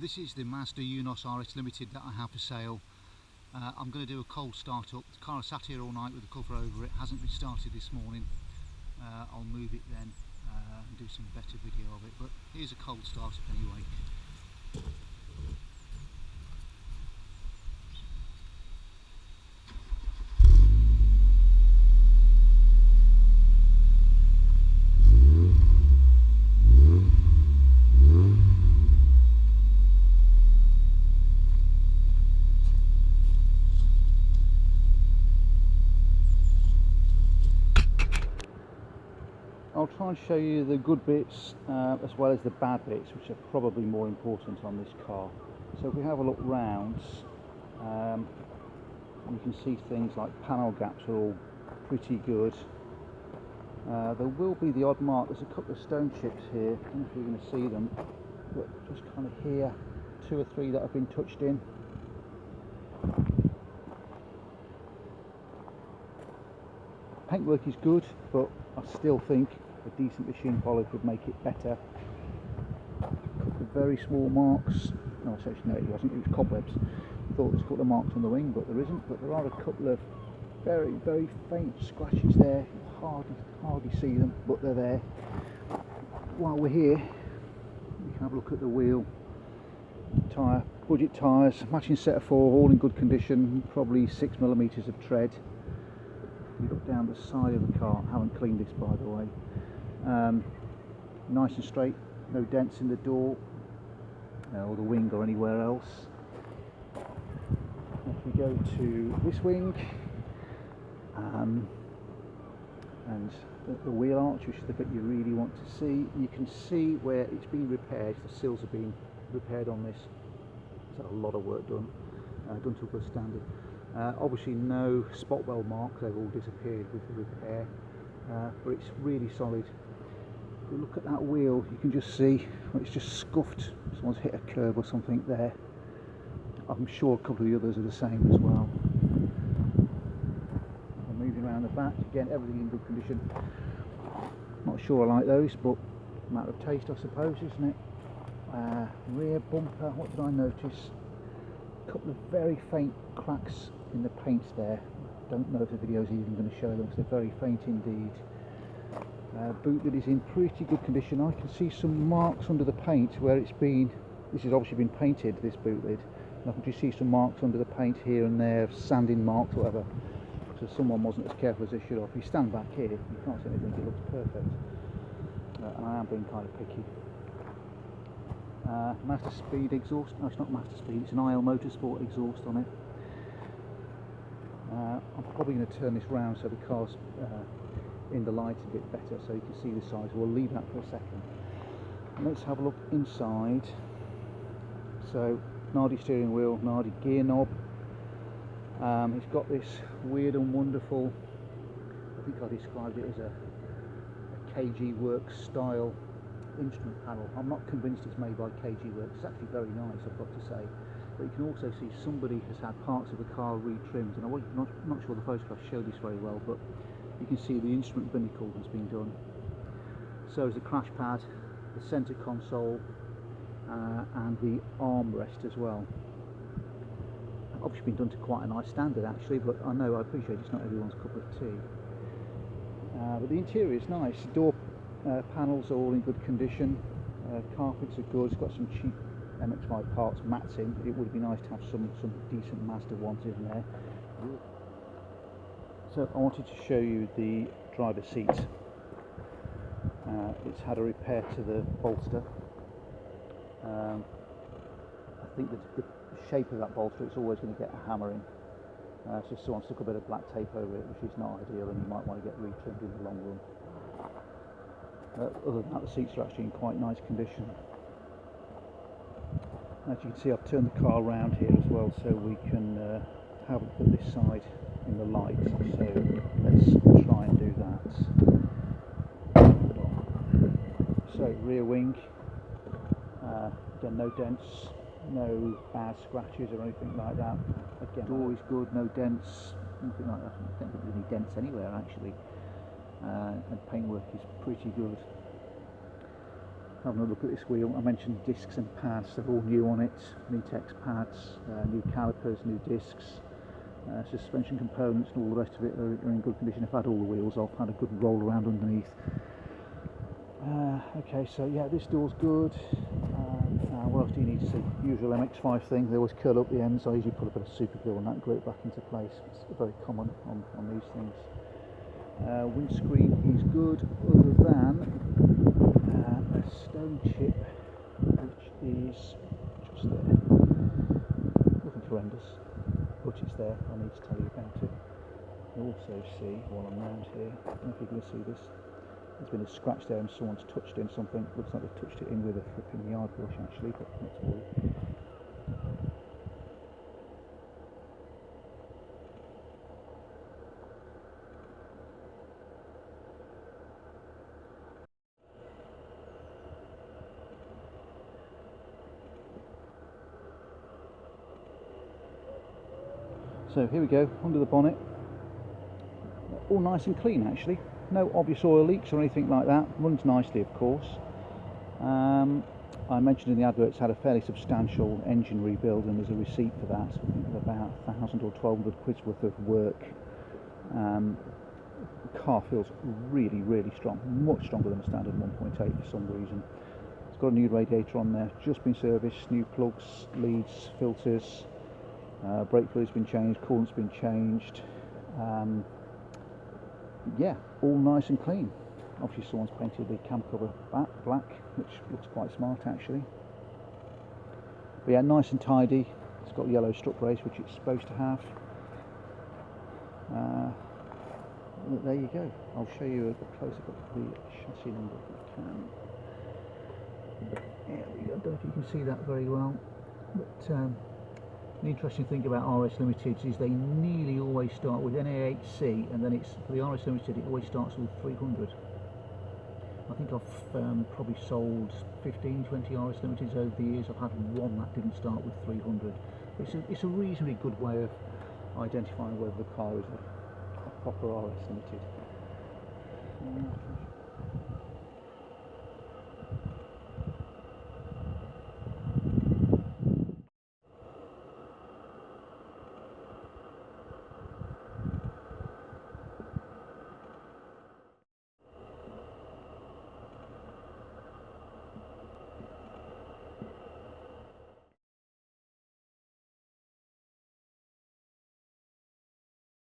This is the Mazda Eunos RS-Ltd that I have for sale. I'm going to do a cold start up. The car has sat here all night with the cover over it, hasn't been started this morning. I'll move it then and do some better video of it, but here's a cold start up anyway. I'll try and show you the good bits as well as the bad bits, which are probably more important on this car. So if we have a look round, you can see things like panel gaps are all pretty good. There will be the odd mark. There's a couple of stone chips here. I don't know if you're going to see them, but just kind of here, 2 or 3 that have been touched in. Paintwork is good, but I still think a decent machine polish would make it better. A couple of very small marks. No, actually no, it wasn't. It was cobwebs. I thought there was a couple of marks on the wing, but there isn't. But there are a couple of very, very faint scratches there. Hardly see them, but they're there. While we're here, we can have a look at the wheel. Tyre, budget tyres, matching set of 4, all in good condition. Probably 6mm of tread. You look down the side of the car, I haven't cleaned this by the way, nice and straight, no dents in the door or the wing or anywhere else. If we go to this wing and the wheel arch, which is the bit you really want to see, you can see where it's been repaired. The sills have been repaired on this. There's a lot of work done to a good standard. Obviously no spot weld marks, they've all disappeared with the repair, but it's really solid. If you look at that wheel, you can just see it's just scuffed. Someone's hit a curb or something there. I'm sure a couple of the others are the same as well. I'm moving around the back, again everything in good condition. Not sure I like those, but matter of taste I suppose, isn't it? Rear bumper, what did I notice? A couple of very faint cracks in the paint there. Don't know if the video is even going to show them because they're very faint indeed. Boot lid is in pretty good condition. I can see some marks under the paint where it's been, this has obviously been painted, this boot lid. And I can just see some marks under the paint here and there, sanding marks, whatever. So someone wasn't as careful as they should have. If you stand back here, you can't see anything, it looks perfect. And I am being kind of picky. Mazda Speed exhaust, no it's not Mazda Speed, it's an IL Motorsport exhaust on it. I'm probably going to turn this round so the car's in the light a bit better so you can see the size. We'll leave that for a second. And let's have a look inside. So, Nardi steering wheel, Nardi gear knob. It's got this weird and wonderful, I think I described it as a KG Works style instrument panel. I'm not convinced it's made by KG Works. It's actually very nice, I've got to say. But you can also see somebody has had parts of the car retrimmed, and I'm not sure the photographs show this very well, but you can see the instrument binnacle has been done. So is the crash pad, the centre console, and the armrest as well. Obviously been done to quite a nice standard actually, but I appreciate it's not everyone's cup of tea. But the interior is nice. Door panels are all in good condition. Carpets are good. It's got some cheap MX-5 parts mats in. It would be nice to have some decent Mazda ones in there. So I wanted to show you the driver's seat. It's had a repair to the bolster. I think that the shape of that bolster, it's always going to get a hammering. So someone stuck a bit of black tape over it, which is not ideal, and you might want to get retrimmed in the long run. Other than that, the seats are actually in quite nice condition. As you can see, I've turned the car around here as well, so we can have a look at this side in the light. So let's try and do that. So rear wing, again no dents, no bad scratches or anything like that. Again, door is good, no dents, nothing like that. I don't think there's any dents anywhere actually. And paintwork is pretty good. having a look at this wheel. I mentioned discs and pads, they're all new on it. Metex pads, new calipers, new discs, suspension components and all the rest of it are in good condition. I've had all the wheels off, had a good roll around underneath. Okay, so yeah, this door's good. Now what else do you need to see? Usual MX-5 thing, they always curl up the ends. I usually put a bit of super glue on that, glue it back into place. It's very common on these things. Windscreen is good, other than a stone chip which is just there. Nothing horrendous, but it's there. I need to tell you about it. You also see, while I'm around here, I don't know if you can see this, there's been a scratch there and someone's touched in something. Looks like they've touched it in with a flipping yard brush actually, but not to worry. So here we go, under the bonnet. All nice and clean actually. No obvious oil leaks or anything like that. Runs nicely, of course. I mentioned in the advert it's had a fairly substantial engine rebuild, and there's a receipt for that. So I think of about 1,000 or 1,200 quid's worth of work. The car feels really, really strong, much stronger than a standard 1.8 for some reason. It's got a new radiator on there, just been serviced, new plugs, leads, filters. Brake fluid's been changed, coolant's been changed. Yeah, all nice and clean. Obviously someone's painted the cam cover black, which looks quite smart actually. But yeah, nice and tidy. It's got yellow strut brace, which it's supposed to have. There you go. I'll show you a close-up of the chassis number if I can. There we go. I don't know if you can see that very well, but the interesting thing about RS-Ltd is they nearly always start with NA8C, and then it's for the RS-Ltd it always starts with 300. I think I've probably sold 15, 20 RS-Ltds over the years. I've had one that didn't start with 300. It's a reasonably good way of identifying whether the car is a proper RS-Ltd.